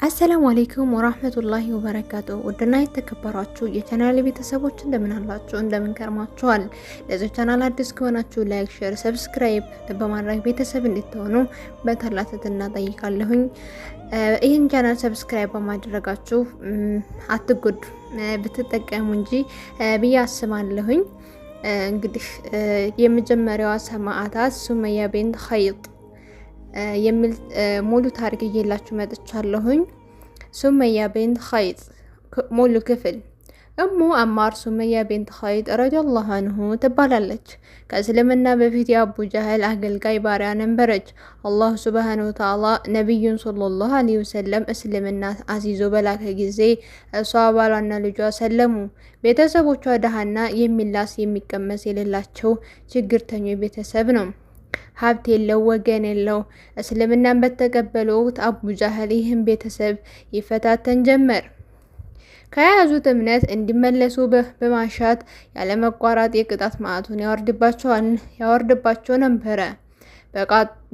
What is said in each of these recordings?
አሰላሙ አለይኩም ወራህመቱላሂ ወበረካቱ። ውድና የተከበራችሁ የቻናል ቤተሰቦች እንደምን አላችሁ? እንደምን ከርማችኋል? ለዚህ ቻናል አዲስ ከሆናችሁ ላይክ፣ ሼር፣ ሰብስክራይብ በማድረግ ቤተሰብ እንድትሆኑ በታላቅ ትህትና ጠይቃለሁኝ። ይህን ቻናል ሰብስክራይብ በማድረጋችሁ አትጎዱ ብትጠቀሙ እንጂ ብዬ አስባለሁኝ። እንግዲህ የመጀመሪያዋ ሰማዕታት ሱመያ ቢንት ኸይጥ የሚል ሙሉ ታሪክ እየላችሁ መጥቻለሁኝ። ሱመያ ቢንት ኸይጥ ሙሉ ክፍል። እሙ አማር ሱመያ ቢንት ኸይጥ ረዲየላሁ አንሁ ትባላለች። ከእስልምና በፊት የአቡ ጀህል አገልጋይ ባሪያ ነበረች። አላሁ ሱብሃነሁ ወተዓላ ነቢዩን ሰለላሁ ዐለይሂ ወሰለም እስልምና አሲዞ በላከ ጊዜ እሷ ባሏና ልጇ ሰለሙ። ቤተሰቦቿ ደሃና የሚላስ የሚቀመስ የሌላቸው ችግርተኞች ቤተሰብ ነው። ሀብት የለው ወገን የለው። እስልምናን በተቀበለ ወቅት አቡ ጀህል ይህን ቤተሰብ ይፈታተን ጀመር። ከያዙት እምነት እንዲመለሱ በማሻት ያለመቋረጥ የቅጣት መዓቱን ያወርድባቸው ነበረ።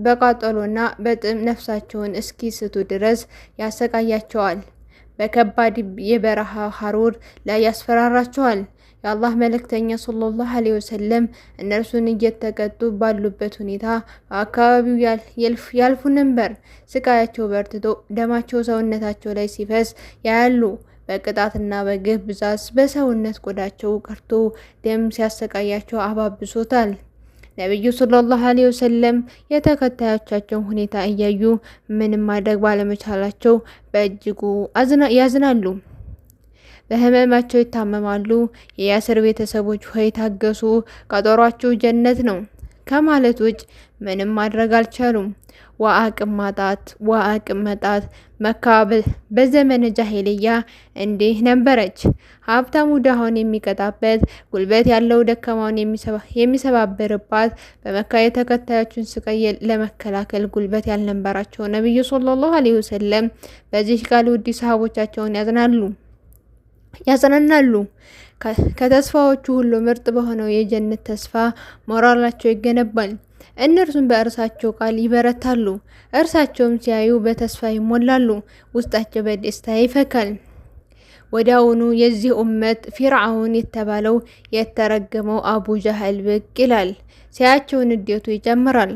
በቃጠሎና በጥም ነፍሳቸውን እስኪስቱ ድረስ ያሰቃያቸዋል። በከባድ የበረሃ ሐሩር ላይ ያስፈራራቸዋል። የአላህ መልእክተኛ ሰለላሁ ዐለይሂ ወሰለም እነርሱን እየተቀጡ ባሉበት ሁኔታ በአካባቢው ያልፉ ነበር። ስቃያቸው በርትቶ ደማቸው ሰውነታቸው ላይ ሲፈስ ያያሉ። በቅጣትና በግፍ ብዛት በሰውነት ቆዳቸው ቀርቶ ደም ሲያሰቃያቸው አባብሶታል። ነቢዩ ሰለላሁ ዐለይሂ ወሰለም የተከታዮቻቸውን ሁኔታ እያዩ ምንም ማድረግ ባለመቻላቸው በእጅጉ ያዝናሉ። በህመማቸው ይታመማሉ። የያስር ቤተሰቦች ሆይ ታገሱ፣ ቀጠሯችሁ ጀነት ነው ከማለት ውጭ ምንም ማድረግ አልቻሉም። ወአቅም መጣት። መካ በዘመነ ጃሂልያ እንዲህ ነበረች። ሀብታሙ ድሃውን የሚቀጣበት፣ ጉልበት ያለው ደካማውን የሚሰባብርባት። በመካ የተከታዮችን ስቃይ ለመከላከል ጉልበት ያልነበራቸው ነቢዩ ሰለላሁ ዐለይሂ ወሰለም በዚህ ቃል ውድ ሰሃቦቻቸውን ያጽናናሉ። ከተስፋዎቹ ሁሉ ምርጥ በሆነው የጀነት ተስፋ ሞራላቸው ይገነባል። እነርሱም በእርሳቸው ቃል ይበረታሉ። እርሳቸውም ሲያዩ በተስፋ ይሞላሉ። ውስጣቸው በደስታ ይፈካል። ወዲያውኑ የዚህ ኡመት ፊርዓውን የተባለው የተረገመው አቡ ጀህል ብቅ ይላል። ሲያቸው ንዴቱ ይጨምራል፣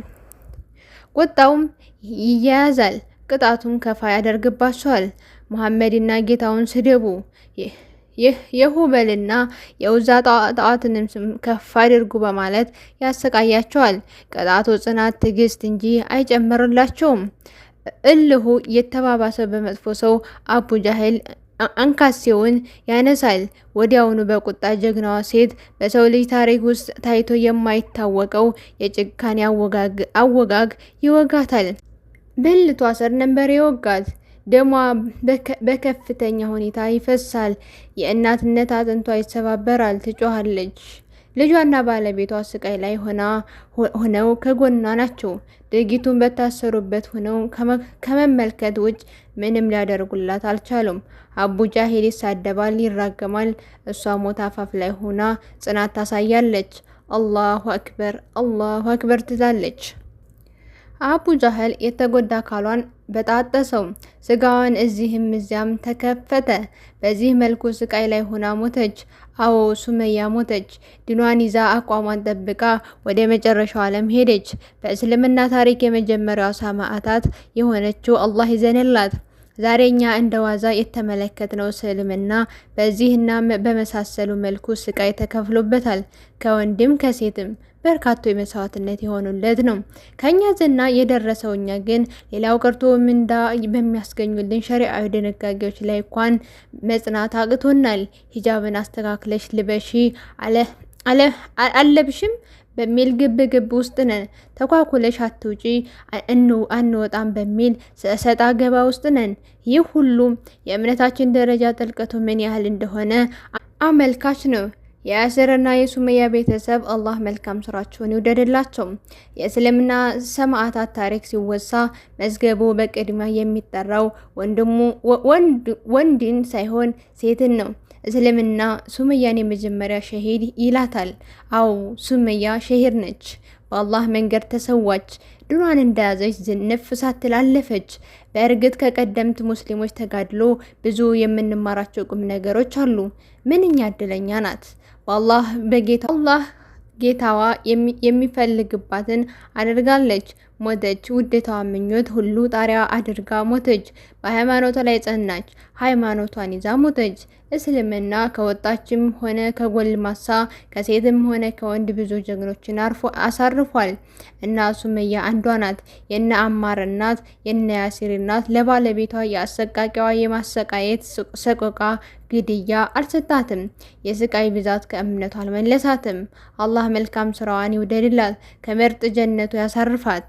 ቁጣውም ይያያዛል። ቅጣቱም ከፋ ያደርግባቸዋል። ሙሐመድና ጌታውን ስደቡ፣ የሁበልና የውዛ ጣዖትንም ስም ከፍ አድርጉ በማለት ያሰቃያቸዋል። ቅጣቱ ጽናት፣ ትዕግስት እንጂ አይጨምርላቸውም። እልሁ የተባባሰ በመጥፎ ሰው አቡ ጀህል አንካሴውን ያነሳል። ወዲያውኑ በቁጣ ጀግናዋ ሴት በሰው ልጅ ታሪክ ውስጥ ታይቶ የማይታወቀው የጭካኔ አወጋግ ይወጋታል። ብልቷ ስር ነበር የወጋት። ደሟ በከፍተኛ ሁኔታ ይፈሳል። የእናትነት አጥንቷ ይሰባበራል። ትጮሃለች። ልጇና ባለቤቷ ስቃይ ላይ ሆነው ከጎኗ ናቸው። ድርጊቱን በታሰሩበት ሆነው ከመመልከት ውጭ ምንም ሊያደርጉላት አልቻሉም። አቡ ጀህል ይሳደባል፣ ይራገማል። እሷ ሞት አፋፍ ላይ ሆና ጽናት ታሳያለች። አላሁ አክበር ትላለች። አቡ ጀህል የተጎዳ አካሏን በጣጠሰው። ስጋዋን እዚህም እዚያም ተከፈተ። በዚህ መልኩ ስቃይ ላይ ሆና ሞተች። አዎ ሱመያ ሞተች። ድኗን ይዛ አቋሟን ጠብቃ ወደ መጨረሻው ዓለም ሄደች። በእስልምና ታሪክ የመጀመሪያው ሰማዕታት የሆነችው አላህ ይዘንላት። ዛሬ እኛ እንደ ዋዛ የተመለከትነው እስልምና በዚህና በመሳሰሉ መልኩ ስቃይ ተከፍሎበታል። ከወንድም ከሴትም በርካታ መስዋዕትነት የሆኑለት ነው። ከኛ ዝና የደረሰው እኛ ግን ሌላው ቀርቶ ምንዳ በሚያስገኙልን ሸሪዓዊ ድንጋጌዎች ላይ እንኳን መጽናት አቅቶናል። ሂጃብን አስተካክለሽ ልበሺ አለብሽም በሚል ግብ ውስጥ ነን። ተኳኩለሽ አትውጪ አንወጣም በሚል ሰጣ ገባ ውስጥ ነን። ይህ ሁሉ የእምነታችን ደረጃ ጥልቀቱ ምን ያህል እንደሆነ አመልካች ነው። የያስርና የሱመያ ቤተሰብ አላህ መልካም ስራቸውን ይውደድላቸው። የእስልምና ሰማዕታት ታሪክ ሲወሳ መዝገቡ በቅድሚያ የሚጠራው ወንድን ሳይሆን ሴትን ነው። እስልምና ሱመያን የመጀመሪያ ሸሂድ ይላታል። አዎ ሱመያ ሸሂድ ነች። በአላህ መንገድ ተሰዋች። ድኗን እንደያዘች ዝንፍ ሳትል አለፈች። በእርግጥ ከቀደምት ሙስሊሞች ተጋድሎ ብዙ የምንማራቸው ቁም ነገሮች አሉ። ምንኛ እድለኛ ናት! በአላህ ጌታዋ የሚፈልግባትን አድርጋለች። ሞተች። ውዴታዋ ምኞት ሁሉ ጣሪያ አድርጋ ሞተች። በሃይማኖቷ ላይ ጸናች። ሃይማኖቷን ይዛ ሞተች። እስልምና ከወጣችም ሆነ ከጎልማሳ ከሴትም ሆነ ከወንድ ብዙ ጀግኖችን አሳርፏል። እና ሱመያ አንዷ ናት። የነ አማር እናት፣ የነ ያሲር እናት ለባለቤቷ የአሰቃቂዋ የማሰቃየት ሰቆቃ ግድያ አልሰጣትም። የስቃይ ብዛት ከእምነቷ አልመለሳትም። አላህ መልካም ስራዋን ይውደድላት፣ ከምርጥ ጀነቱ ያሳርፋት።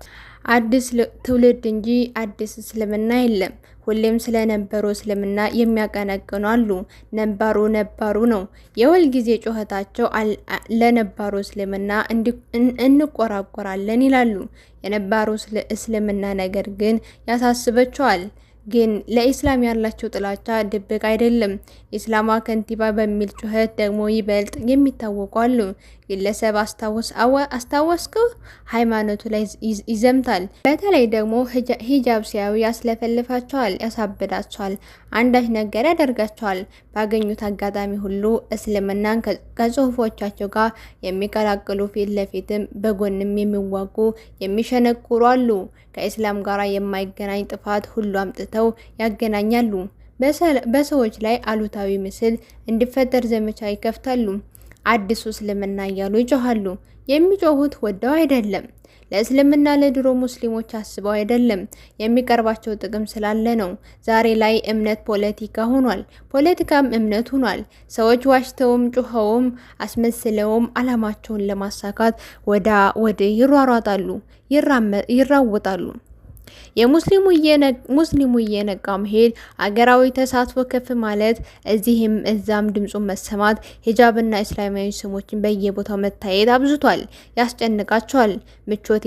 አዲስ ትውልድ እንጂ አዲስ እስልምና የለም። ሁሌም ስለነበሩ እስልምና የሚያቀነቅኑ አሉ። ነባሩ ነው የሁል ጊዜ ጩኸታቸው። ለነባሩ እስልምና እንቆራቆራለን ይላሉ። የነባሩ እስልምና ነገር ግን ያሳስበቸዋል። ግን ለኢስላም ያላቸው ጥላቻ ድብቅ አይደለም። ኢስላማ ከንቲባ በሚል ጩኸት ደግሞ ይበልጥ የሚታወቁ አሉ። ግለሰብ አስታወስከው ሃይማኖቱ ላይ ይዘምታል። በተለይ ደግሞ ሂጃብ ሲያዩ ያስለፈልፋቸዋል፣ ያሳብዳቸዋል፣ አንዳች ነገር ያደርጋቸዋል። ባገኙት አጋጣሚ ሁሉ እስልምናን ከጽሁፎቻቸው ጋር የሚቀላቅሉ፣ ፊት ለፊትም በጎንም የሚዋጉ የሚሸነቁሩ አሉ። ከኢስላም ጋር የማይገናኝ ጥፋት ሁሉ አምጥተው ያገናኛሉ። በሰዎች ላይ አሉታዊ ምስል እንዲፈጠር ዘመቻ ይከፍታሉ። አዲሱ እስልምና እያሉ ይጮሃሉ። የሚጮሁት ወደው አይደለም። ለእስልምና ለድሮ ሙስሊሞች አስበው አይደለም። የሚቀርባቸው ጥቅም ስላለ ነው። ዛሬ ላይ እምነት ፖለቲካ ሆኗል፣ ፖለቲካም እምነት ሆኗል። ሰዎች ዋሽተውም ጩኸውም አስመስለውም አላማቸውን ለማሳካት ወደ ይሯሯጣሉ፣ ይራወጣሉ። ሙስሊሙ እየነቃ መሄድ፣ አገራዊ ተሳትፎ ከፍ ማለት፣ እዚህም እዛም ድምፁን መሰማት፣ ሂጃብና እስላማዊ ስሞችን በየቦታው መታየት አብዝቷል። ያስጨንቃቸዋል፣ ምቾት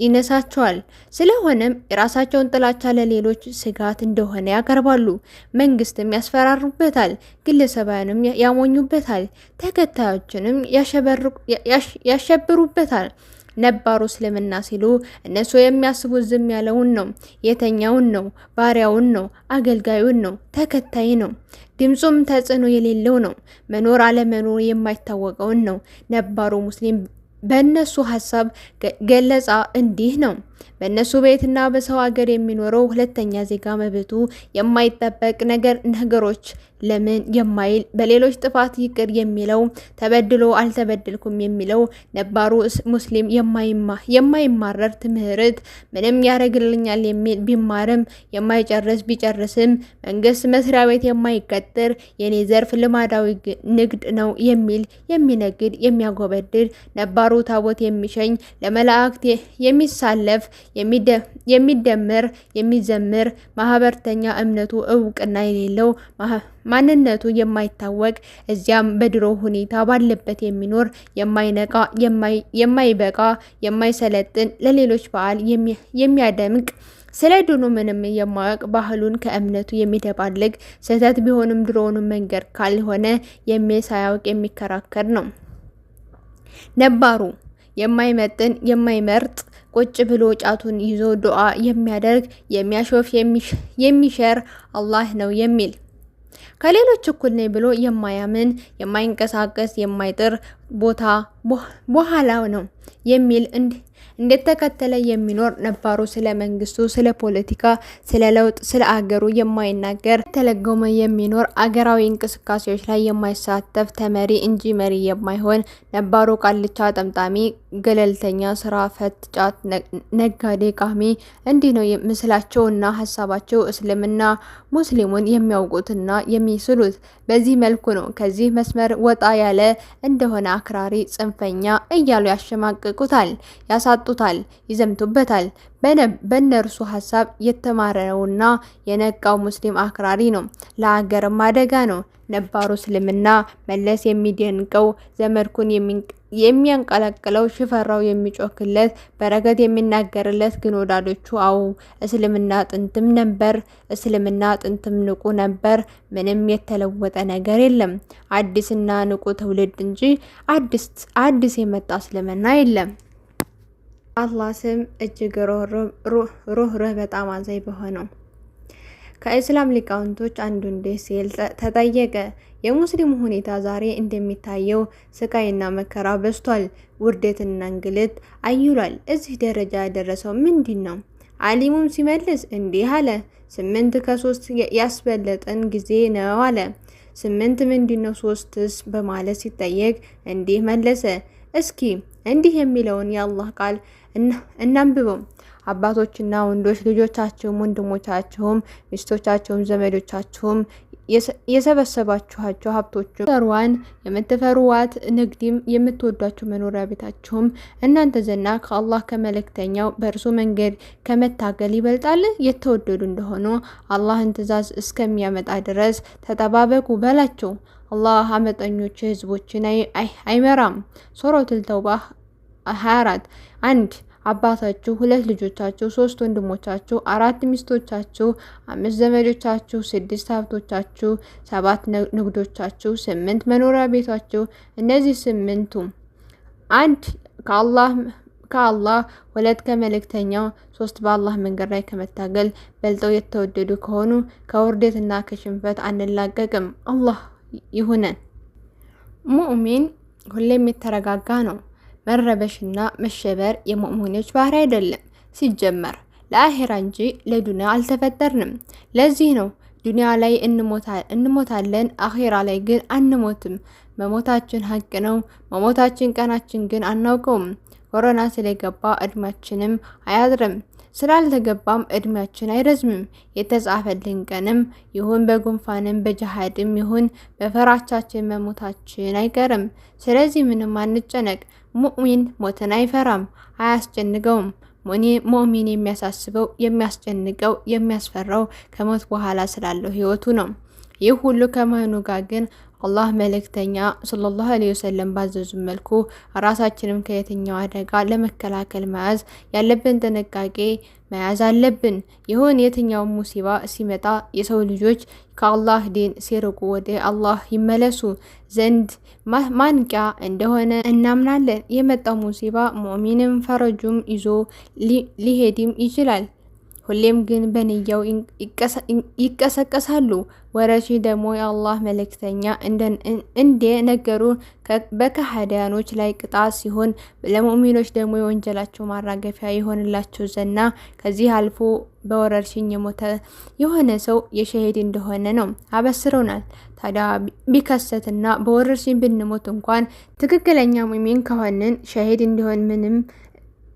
ይነሳቸዋል። ስለሆነም የራሳቸውን ጥላቻ ለሌሎች ስጋት እንደሆነ ያቀርባሉ። መንግስትም ያስፈራሩበታል፣ ግለሰባውያንም ያሞኙበታል፣ ተከታዮችንም ያሸብሩበታል። ነባሩ እስልምና ሲሉ እነሱ የሚያስቡት ዝም ያለውን ነው፣ የተኛውን ነው፣ ባሪያውን ነው፣ አገልጋዩን ነው፣ ተከታይ ነው። ድምፁም ተጽዕኖ የሌለው ነው፣ መኖር አለመኖር የማይታወቀውን ነው። ነባሩ ሙስሊም በእነሱ ሀሳብ ገለጻ እንዲህ ነው። በእነሱ ቤትና በሰው ሀገር የሚኖረው ሁለተኛ ዜጋ መብቱ የማይጠበቅ ነገሮች ለምን የማይል በሌሎች ጥፋት ይቅር የሚለው ተበድሎ አልተበደልኩም የሚለው ነባሩ ሙስሊም የማይማረር ትምህርት ምንም ያደርግልኛል የሚል ቢማርም የማይጨርስ ቢጨርስም መንግስት መስሪያ ቤት የማይቀጥር የኔ ዘርፍ ልማዳዊ ንግድ ነው የሚል የሚነግድ የሚያጎበድድ ነባሩ ታቦት የሚሸኝ ለመላእክት የሚሳለፍ የሚደመር የሚዘምር ማህበርተኛ እምነቱ እውቅና የሌለው ማንነቱ የማይታወቅ እዚያም በድሮ ሁኔታ ባለበት የሚኖር የማይነቃ የማይበቃ የማይሰለጥን ለሌሎች በዓል የሚያደምቅ ስለ ድኑ ምንም የማያውቅ ባህሉን ከእምነቱ የሚደባልቅ ስህተት ቢሆንም ድሮውንም መንገድ ካልሆነ የሚል ሳያውቅ የሚከራከር ነው። ነባሩ የማይመጥን የማይመርጥ ቁጭ ብሎ ጫቱን ይዞ ዱዓ የሚያደርግ የሚያሾፍ የሚሸር አላህ ነው የሚል ከሌሎች እኩል ነኝ ብሎ የማያምን የማይንቀሳቀስ የማይጥር ቦታ በኋላ ነው የሚል እንደተከተለ የሚኖር ነባሩ ስለ መንግስቱ፣ ስለ ፖለቲካ፣ ስለ ለውጥ፣ ስለ አገሩ የማይናገር ተለጎመ የሚኖር አገራዊ እንቅስቃሴዎች ላይ የማይሳተፍ ተመሪ እንጂ መሪ የማይሆን ነባሩ ቃልቻ ጠምጣሚ፣ ገለልተኛ፣ ስራ ፈት፣ ጫት ነጋዴ፣ ቃሚ እንዲህ ነው ምስላቸውና ሀሳባቸው። እስልምና ሙስሊሙን የሚያውቁትና የሚስሉት በዚህ መልኩ ነው። ከዚህ መስመር ወጣ ያለ እንደሆነ አክራሪ፣ ጽንፈኛ እያሉ ያሸማቅቁታል፣ ያሳጡታል፣ ይዘምቱበታል። በእነርሱ ሀሳብ የተማረውና የነቃው ሙስሊም አክራሪ ነው፣ ለአገርም አደጋ ነው። ነባሩ እስልምና መለስ የሚደንቀው ዘመድኩን የሚያንቀለቅለው ሽፈራው የሚጮክለት በረከት የሚናገርለት ግን ወዳዶቹ አው እስልምና ጥንትም ነበር፣ እስልምና ጥንትም ንቁ ነበር። ምንም የተለወጠ ነገር የለም። አዲስና ንቁ ትውልድ እንጂ አዲስ የመጣ እስልምና የለም። አላህ ስም እጅግ ሩህሩህ በጣም አዛኝ በሆነው። ከእስላም ሊቃውንቶች አንዱ እንዲህ ሲል ተጠየቀ። የሙስሊሙ ሁኔታ ዛሬ እንደሚታየው ስቃይና መከራ በዝቷል፣ ውርደትና እንግልት አይሏል። እዚህ ደረጃ ያደረሰው ምንድን ነው? አሊሙም ሲመልስ እንዲህ አለ። 8 ከ3 ያስበለጠን ጊዜ ነው አለ። 8 ምንድን ነው? 3ስ በማለት ሲጠየቅ እንዲህ መለሰ። እስኪ እንዲህ የሚለውን የአላህ ቃል እናንብበው። አባቶችና ወንዶች ልጆቻችሁም፣ ወንድሞቻችሁም፣ ሚስቶቻችሁም፣ ዘመዶቻችሁም የሰበሰባችኋቸው ሀብቶችም ሰሯን የምትፈሩዋት ንግድም የምትወዷቸው መኖሪያ ቤታችሁም እናንተ ዘና ከአላህ ከመልእክተኛው በእርሱ መንገድ ከመታገል ይበልጣል? የተወደዱ እንደሆኑ አላህን ትእዛዝ እስከሚያመጣ ድረስ ተጠባበቁ በላቸው። አላህ አመፀኞች ህዝቦችን አይመራም። ሱረቱል ተውባ 24 1 አባታችሁ፣ 2 ልጆቻችሁ፣ 3 ወንድሞቻችሁ፣ 4 ሚስቶቻችሁ፣ 5 ዘመዶቻችሁ፣ 6 ሀብቶቻችሁ፣ 7 ንግዶቻችሁ፣ 8 መኖሪያ ቤታችሁ። እነዚህ 8ቱ 1 ከአላህ 2 ከመልእክተኛው 3 በአላህ መንገድ ላይ ከመታገል በልጠው የተወደዱ ከሆኑ ከውርደትና ከሽንፈት አንላቀቅም። አላህ ይሁነን። ሙእሚን ሁሌም የተረጋጋ ነው። መረበሽና መሸበር የሙእሚኖች ባህሪ አይደለም። ሲጀመር ለአኺራ እንጂ ለዱንያ አልተፈጠርንም። ለዚህ ነው ዱንያ ላይ እንሞታለን፣ አኺራ ላይ ግን አንሞትም። መሞታችን ሀቅ ነው። መሞታችን ቀናችን ግን አናውቀውም። ኮሮና ስለገባ እድሜያችንም አያጥርም፣ ስላልተገባም እድሜያችን አይረዝምም። የተጻፈልን ቀንም ይሁን በጉንፋንም በጅሃድም ይሁን በፍራቻችን መሞታችን አይቀርም። ስለዚህ ምንም አንጨነቅ። ሙእሚን ሞትን አይፈራም፣ አያስጨንቀውም። ሙእሚን የሚያሳስበው፣ የሚያስጨንቀው፣ የሚያስፈራው ከሞት በኋላ ስላለው ህይወቱ ነው። ይህ ሁሉ ከመሆኑ ጋር ግን አላህ መልእክተኛ ሰለላሁ ዐለይሂ ወሰለም ባዘዙ መልኩ ራሳችንም ከየትኛው አደጋ ለመከላከል መያዝ ያለብን ጥንቃቄ መያዝ አለብን። ይሁን የትኛው ሙሲባ ሲመጣ የሰው ልጆች ከአላህ ዲን ሲርቁ ወደ አላህ ይመለሱ ዘንድ ማንቂያ እንደሆነ እናምናለን። የመጣው ሙሲባ ሙእሚንም ፈረጁም ይዞ ሊሄድም ይችላል። ሁሌም ግን በንያው ይቀሰቀሳሉ። ወረሺ ደግሞ የአላህ መልእክተኛ እንደ ነገሩ በከሃዲያኖች ላይ ቅጣት ሲሆን ለሙእሚኖች ደግሞ የወንጀላቸው ማራገፊያ ይሆንላቸው ዘና ከዚህ አልፎ በወረርሽኝ የሞተ የሆነ ሰው የሸሂድ እንደሆነ ነው አበስረውናል። ታዲያ ቢከሰትና በወረርሽኝ ብንሞት እንኳን ትክክለኛ ሙእሚን ከሆንን ሸሂድ እንዲሆን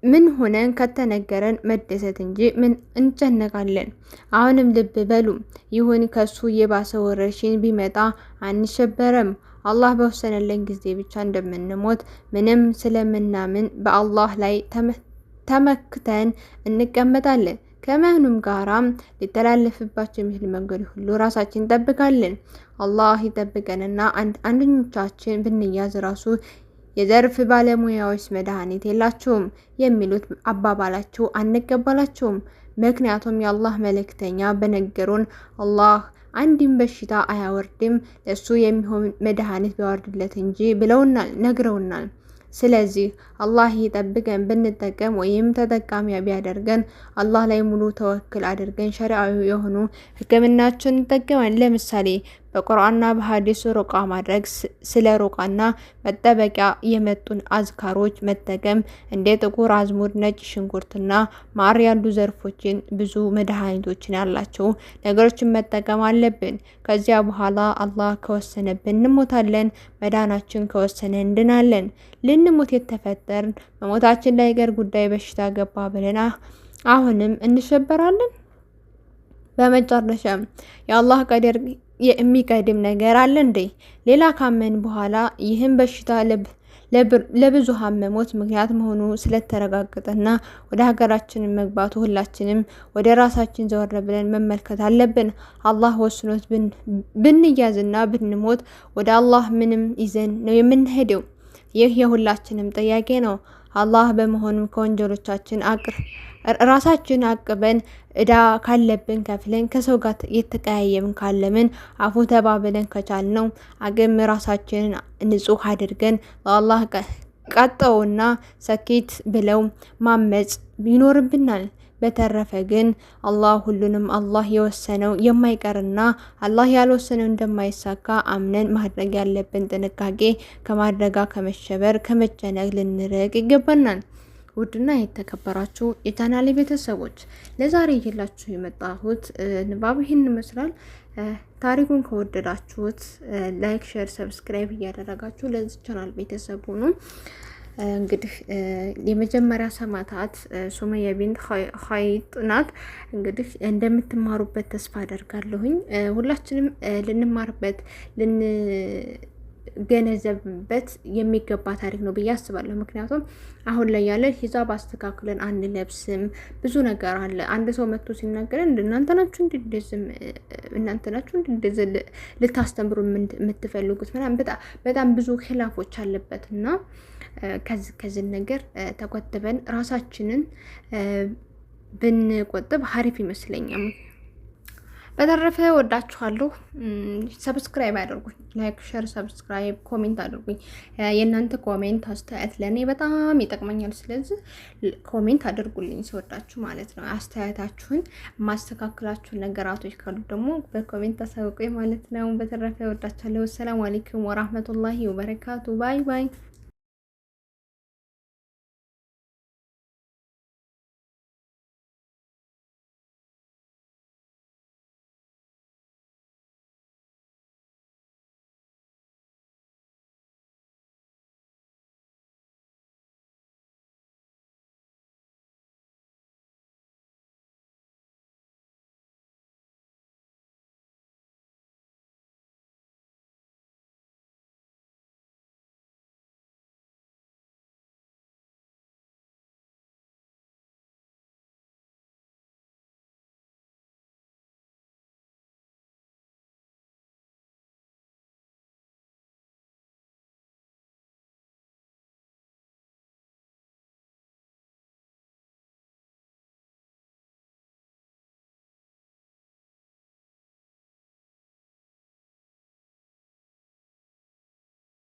ምን ሆነን ከተነገረን መደሰት እንጂ ምን እንጨነቃለን? አሁንም ልብ በሉ። ይሁን ከሱ የባሰ ወረርሽኝ ቢመጣ አንሸበረም። አላህ በወሰነልን ጊዜ ብቻ እንደምንሞት ምንም ስለምናምን በአላህ ላይ ተመክተን እንቀመጣለን። ከመሆኑም ጋራም ሊተላለፍባቸው የሚችል መንገድ ሁሉ ራሳችን እንጠብቃለን። አላህ ይጠብቀንና አንደኞቻችን ብንያዝ ራሱ የዘርፍ ባለሙያዎች መድኃኒት የላቸውም የሚሉት አባባላቸው አንቀበላቸውም። ምክንያቱም የአላህ መልእክተኛ በነገሩን አላህ አንድም በሽታ አያወርድም ለሱ የሚሆን መድኃኒት ቢያወርድለት እንጂ ብለውናል፣ ነግረውናል። ስለዚህ አላህ ይጠብቀን። ብንጠቀም ወይም ተጠቃሚ ቢያደርገን አላህ ላይ ሙሉ ተወክል አድርገን ሸሪዓዊ የሆኑ ሕክምናችን እንጠቀማለን። ለምሳሌ በቁርአንና በሐዲስ ሩቃ ማድረግ፣ ስለ ሩቃና መጠበቂያ የመጡን አዝካሮች መጠቀም፣ እንደ ጥቁር አዝሙድ፣ ነጭ ሽንኩርትና ማር ያሉ ዘርፎችን ብዙ መድኃኒቶችን ያላቸው ነገሮችን መጠቀም አለብን። ከዚያ በኋላ አላህ ከወሰነብን እንሞታለን፣ መዳናችን ከወሰነ እንድናለን። ልንሞት የተፈጠርን መሞታችን ላይ ገር ጉዳይ በሽታ ገባ ብለን አሁንም እንሸበራለን። በመጨረሻም የአላህ ቀደር የሚቀድም ነገር አለ እንዴ? ሌላ ካመን በኋላ ይህን በሽታ ለብዙሃን መሞት ምክንያት መሆኑ ስለተረጋገጠና ወደ ሀገራችን መግባቱ ሁላችንም ወደ ራሳችን ዘወር ብለን መመልከት አለብን። አላህ ወስኖት ብንያዝና ብንሞት ወደ አላህ ምንም ይዘን ነው የምንሄደው? ይህ የሁላችንም ጥያቄ ነው። አላህ በመሆኑ ከወንጀሎቻችን ራሳችን አቅበን እዳ ካለብን ከፍለን ከሰው ጋር የተቀያየምን ካለምን አፉ ተባብለን ከቻልነው አቅም ራሳችንን ንጹህ አድርገን ለአላህ ቀጠውና ሰኪት ብለው ማመጽ ይኖርብናል። በተረፈ ግን አላህ ሁሉንም አላህ የወሰነው የማይቀርና አላህ ያልወሰነው እንደማይሳካ አምነን ማድረግ ያለብን ጥንቃቄ ከማድረጋ ከመሸበር ከመጨነቅ ልንርቅ ይገባናል። ውድና የተከበራችሁ የቻናሌ ቤተሰቦች ለዛሬ ይዤላችሁ የመጣሁት ንባብ ይህን ይመስላል። ታሪኩን ከወደዳችሁት ላይክ፣ ሼር፣ ሰብስክራይብ እያደረጋችሁ ለዚህ ቻናል ቤተሰብ ሁኑ። እንግዲህ የመጀመሪያ ሰማዕታት ሱመያ ቢንት ኸይጥ ናት። እንግዲህ እንደምትማሩበት ተስፋ አደርጋለሁኝ። ሁላችንም ልንማርበት ልንገነዘብበት የሚገባ ታሪክ ነው ብዬ አስባለሁ። ምክንያቱም አሁን ላይ ያለ ሂጃብ አስተካክለን አንለብስም፣ ብዙ ነገር አለ። አንድ ሰው መጥቶ ሲናገረን እናንተ ናችሁ እንደዚህ ልታስተምሩ የምትፈልጉት ምናምን በጣም ብዙ ኺላፎች አለበት እና ከዚህ ነገር ተቆጥበን ራሳችንን ብንቆጥብ ሀሪፍ ይመስለኛል። በተረፈ ወዳችኋለሁ። ሰብስክራይብ አድርጉኝ፣ ላይክ፣ ሼር፣ ሰብስክራይብ፣ ኮሜንት አድርጉኝ። የእናንተ ኮሜንት አስተያየት ለእኔ በጣም ይጠቅመኛል። ስለዚህ ኮሜንት አድርጉልኝ ሲወዳችሁ ማለት ነው። አስተያየታችሁን ማስተካከላችሁን ነገራቶች ካሉ ደግሞ በኮሜንት አሳውቁኝ ማለት ነው። በተረፈ ወዳችኋለሁ። ሰላም አለይኩም ወራህመቱላሂ ወበረካቱ። ባይ ባይ።